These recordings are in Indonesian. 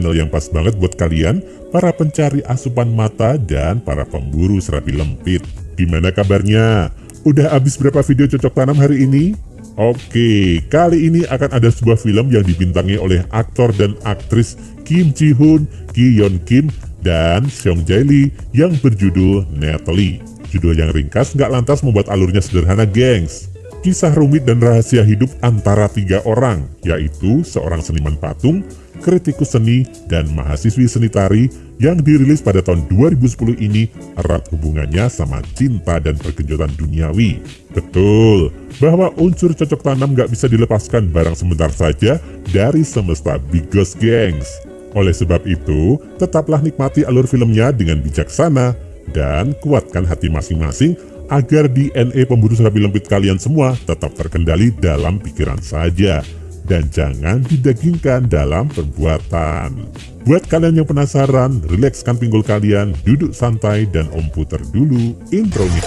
channel yang pas banget buat kalian, para pencari asupan mata dan para pemburu serabi lempit. Gimana kabarnya? Udah habis berapa video cocok tanam hari ini? Oke, kali ini akan ada sebuah film yang dibintangi oleh aktor dan aktris Kim Ji Hoon, Ki Yeon Kim, dan Seong Jae Lee yang berjudul Natalie. Judul yang ringkas nggak lantas membuat alurnya sederhana, gengs. Kisah rumit dan rahasia hidup antara 3 orang, yaitu seorang seniman patung, kritikus seni, dan mahasiswi seni tari yang dirilis pada tahun 2010 ini erat hubungannya sama cinta dan pergenjotan duniawi. Betul, bahwa unsur cocok tanam gak bisa dilepaskan barang sebentar saja dari semesta Bigos, gengs. Oleh sebab itu, tetaplah nikmati alur filmnya dengan bijaksana dan kuatkan hati masing-masing agar DNA pemburu serabi lempit kalian semua tetap terkendali dalam pikiran saja dan jangan didagingkan dalam perbuatan. Buat kalian yang penasaran, rilekskan pinggul kalian, duduk santai, dan Om puter dulu intronya.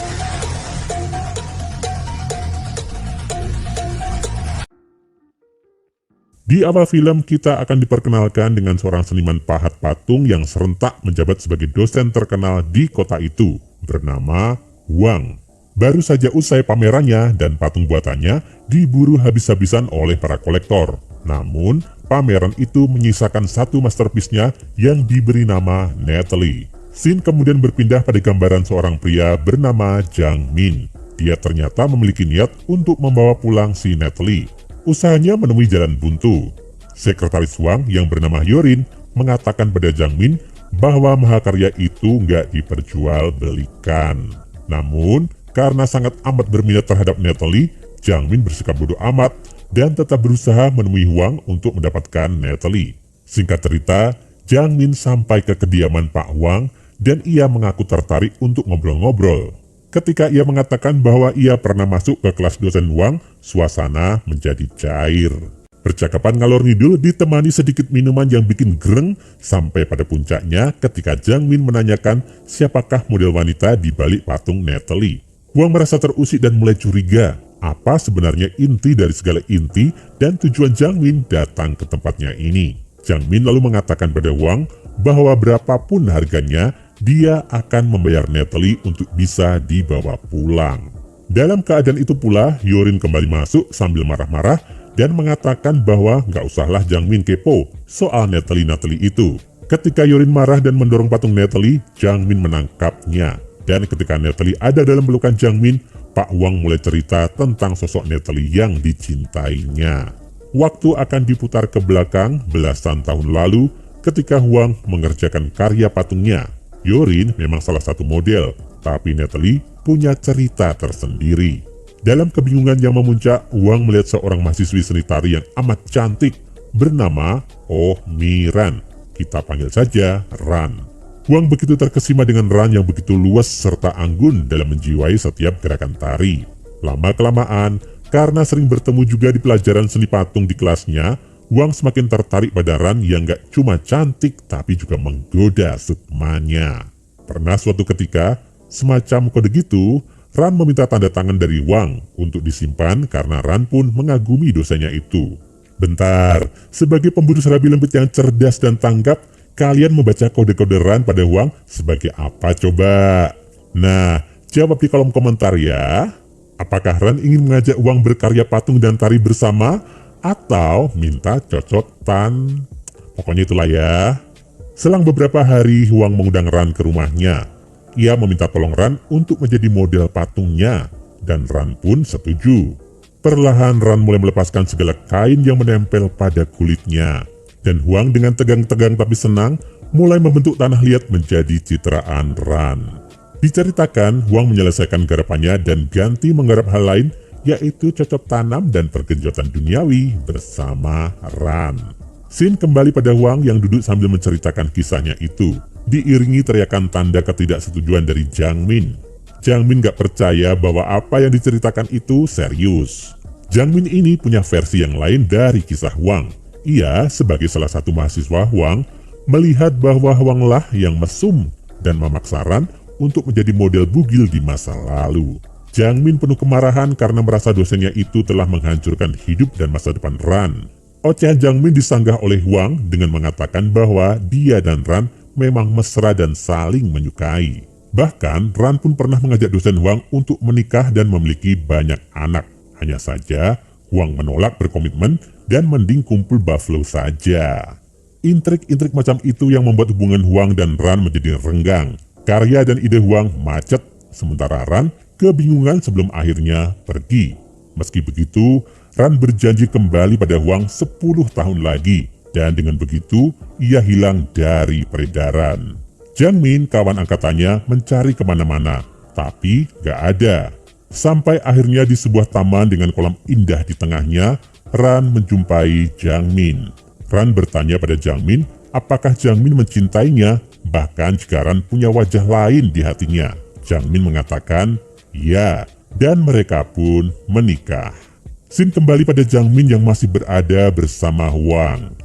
Di awal film kita akan diperkenalkan dengan seorang seniman pahat patung yang serentak menjabat sebagai dosen terkenal di kota itu, bernama Wang. Baru saja usai pamerannya dan patung buatannya diburu habis-habisan oleh para kolektor. Namun, pameran itu menyisakan satu masterpiece-nya yang diberi nama Natalie. Scene kemudian berpindah pada gambaran seorang pria bernama Jang Min. Dia ternyata memiliki niat untuk membawa pulang si Natalie. Usahanya menemui jalan buntu. Sekretaris Wang yang bernama Yorin mengatakan pada Jang Min bahwa mahakarya itu nggak diperjualbelikan. Namun, karena sangat amat berminat terhadap Natalie, Jang Min bersikap bodoh amat dan tetap berusaha menemui Wang untuk mendapatkan Natalie. Singkat cerita, Jang Min sampai ke kediaman Pak Wang dan ia mengaku tertarik untuk ngobrol-ngobrol. Ketika ia mengatakan bahwa ia pernah masuk ke kelas dosen Wang, suasana menjadi cair. Percakapan ngalor ngidul ditemani sedikit minuman yang bikin gereng sampai pada puncaknya ketika Jang Min menanyakan siapakah model wanita di balik patung Natalie. Wang merasa terusik dan mulai curiga apa sebenarnya inti dari segala inti dan tujuan Jang Min datang ke tempatnya ini. Jang Min lalu mengatakan pada Wang bahwa berapapun harganya dia akan membayar Natalie untuk bisa dibawa pulang. Dalam keadaan itu pula Yorin kembali masuk sambil marah-marah dan mengatakan bahwa nggak usahlah Jang Min kepo soal Natalie itu. Ketika Yorin marah dan mendorong patung Natalie, Jang Min menangkapnya. Dan ketika Natalie ada dalam pelukan Jang Min, Pak Wang mulai cerita tentang sosok Natalie yang dicintainya. Waktu akan diputar ke belakang belasan tahun lalu ketika Wang mengerjakan karya patungnya. Yorin memang salah satu model, tapi Natalie punya cerita tersendiri. Dalam kebingungan yang memuncak, Wang melihat seorang mahasiswi seni tari yang amat cantik bernama Oh Mi-ran. Kita panggil saja Ran. Wang begitu terkesima dengan Ran yang begitu luas serta anggun dalam menjiwai setiap gerakan tari. Lama-kelamaan, karena sering bertemu juga di pelajaran seni patung di kelasnya, Wang semakin tertarik pada Ran yang gak cuma cantik tapi juga menggoda sukmanya. Pernah suatu ketika, semacam kode gitu, Ran meminta tanda tangan dari Wang untuk disimpan karena Ran pun mengagumi dosanya itu. Bentar, sebagai pemburu serabi lempit yang cerdas dan tanggap, kalian membaca kode-kode Ran pada Wang sebagai apa coba? Nah, jawab di kolom komentar ya. Apakah Ran ingin mengajak Wang berkarya patung dan tari bersama? Atau minta cocotan? Pokoknya itulah ya. Selang beberapa hari, Wang mengundang Ran ke rumahnya. Ia meminta tolong Ran untuk menjadi model patungnya, dan Ran pun setuju. Perlahan Ran mulai melepaskan segala kain yang menempel pada kulitnya. Dan Wang dengan tegang-tegang tapi senang, mulai membentuk tanah liat menjadi citraan Ran. Diceritakan, Wang menyelesaikan garapannya dan ganti menggarap hal lain, yaitu cocok tanam dan pergenjotan duniawi bersama Ran. Scene kembali pada Wang yang duduk sambil menceritakan kisahnya itu, diiringi teriakan tanda ketidaksetujuan dari Jang Min. Jang Min gak percaya bahwa apa yang diceritakan itu serius. Jang Min ini punya versi yang lain dari kisah Wang. Ia sebagai salah satu mahasiswa Wang melihat bahwa Wang lah yang mesum dan memaksa Ran untuk menjadi model bugil di masa lalu. Jang Min penuh kemarahan karena merasa dosennya itu telah menghancurkan hidup dan masa depan Ran. Ocehan Jangmin disanggah oleh Hwang dengan mengatakan bahwa dia dan Ran memang mesra dan saling menyukai. Bahkan Ran pun pernah mengajak dosen Hwang untuk menikah dan memiliki banyak anak. Hanya saja Hwang menolak berkomitmen dan mending kumpul buffalo saja. Intrik-intrik macam itu yang membuat hubungan Hwang dan Ran menjadi renggang. Karya dan ide Hwang macet, sementara Ran kebingungan sebelum akhirnya pergi. Meski begitu, Ran berjanji kembali pada Hwang 10 tahun lagi, dan dengan begitu ia hilang dari peredaran. Jangmin, kawan angkatannya, mencari kemana-mana, tapi gak ada. Sampai akhirnya di sebuah taman dengan kolam indah di tengahnya, Ran menjumpai Jangmin. Ran bertanya pada Jangmin apakah Jangmin mencintainya, bahkan jika Ran punya wajah lain di hatinya. Jangmin mengatakan ya, dan mereka pun menikah. Scene kembali pada Jangmin yang masih berada bersama Hwang.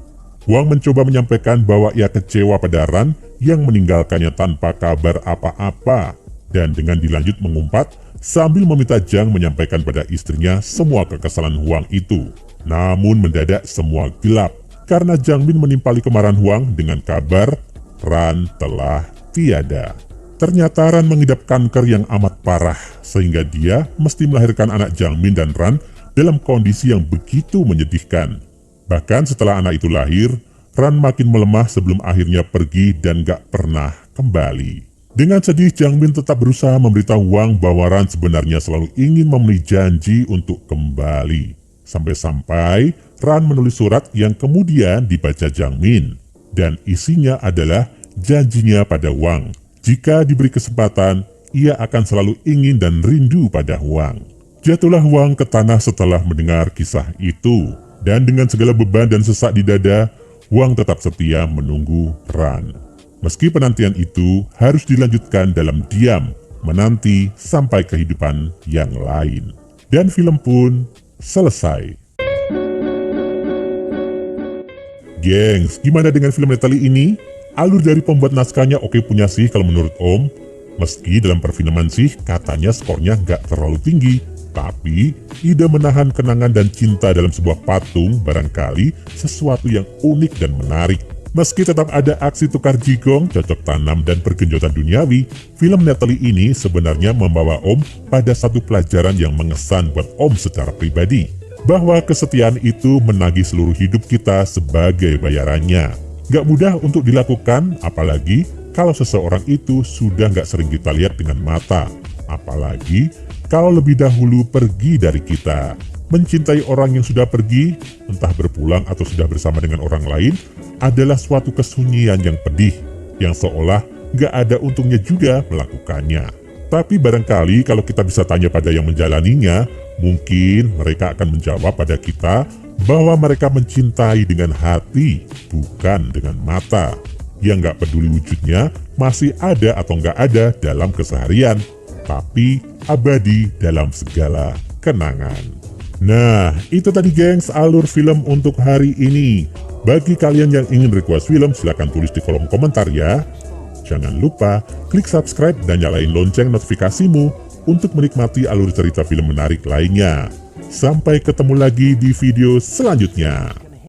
Hwang mencoba menyampaikan bahwa ia kecewa pada Ran yang meninggalkannya tanpa kabar apa-apa, dan dengan dilanjut mengumpat sambil meminta Jang menyampaikan pada istrinya semua kekesalan Hwang itu. Namun mendadak semua gelap, karena Jangmin menimpali kemarahan Hwang dengan kabar Ran telah tiada. Ternyata Ran mengidap kanker yang amat parah, sehingga dia mesti melahirkan anak Jangmin dan Ran dalam kondisi yang begitu menyedihkan. Bahkan setelah anak itu lahir, Ran makin melemah sebelum akhirnya pergi dan gak pernah kembali. Dengan sedih, Jangmin tetap berusaha memberitahu Hwang bahwa Ran sebenarnya selalu ingin memenuhi janji untuk kembali. Sampai-sampai Ran menulis surat yang kemudian dibaca Jangmin, dan isinya adalah janjinya pada Hwang. Jika diberi kesempatan, ia akan selalu ingin dan rindu pada Hwang. Jatuhlah Hwang ke tanah setelah mendengar kisah itu, dan dengan segala beban dan sesak di dada, Hwang tetap setia menunggu Ran. Meski penantian itu harus dilanjutkan dalam diam, menanti sampai kehidupan yang lain. Dan film pun selesai. Gengs, gimana dengan film Letali ini? Alur dari pembuat naskahnya oke punya sih kalau menurut Om. Meski dalam perfilman sih katanya skornya nggak terlalu tinggi, tapi ide menahan kenangan dan cinta dalam sebuah patung barangkali sesuatu yang unik dan menarik. Meski tetap ada aksi tukar jigong, cocok tanam, dan pergenjotan duniawi, film Letali ini sebenarnya membawa Om pada satu pelajaran yang mengesan buat Om secara pribadi. Bahwa kesetiaan itu menagih seluruh hidup kita sebagai bayarannya. Gak mudah untuk dilakukan, apalagi kalau seseorang itu sudah gak sering kita lihat dengan mata. Apalagi kalau lebih dahulu pergi dari kita. Mencintai orang yang sudah pergi, entah berpulang atau sudah bersama dengan orang lain, adalah suatu kesunyian yang pedih, yang seolah gak ada untungnya juga melakukannya. Tapi barangkali kalau kita bisa tanya pada yang menjalaninya, mungkin mereka akan menjawab pada kita bahwa mereka mencintai dengan hati, bukan dengan mata. Yang gak peduli wujudnya masih ada atau gak ada dalam keseharian, tapi abadi dalam segala kenangan. Nah, itu tadi gengs alur film untuk hari ini. Bagi kalian yang ingin request film, silahkan tulis di kolom komentar ya. Jangan lupa klik subscribe dan nyalain lonceng notifikasimu untuk menikmati alur cerita film menarik lainnya. Sampai ketemu lagi di video selanjutnya.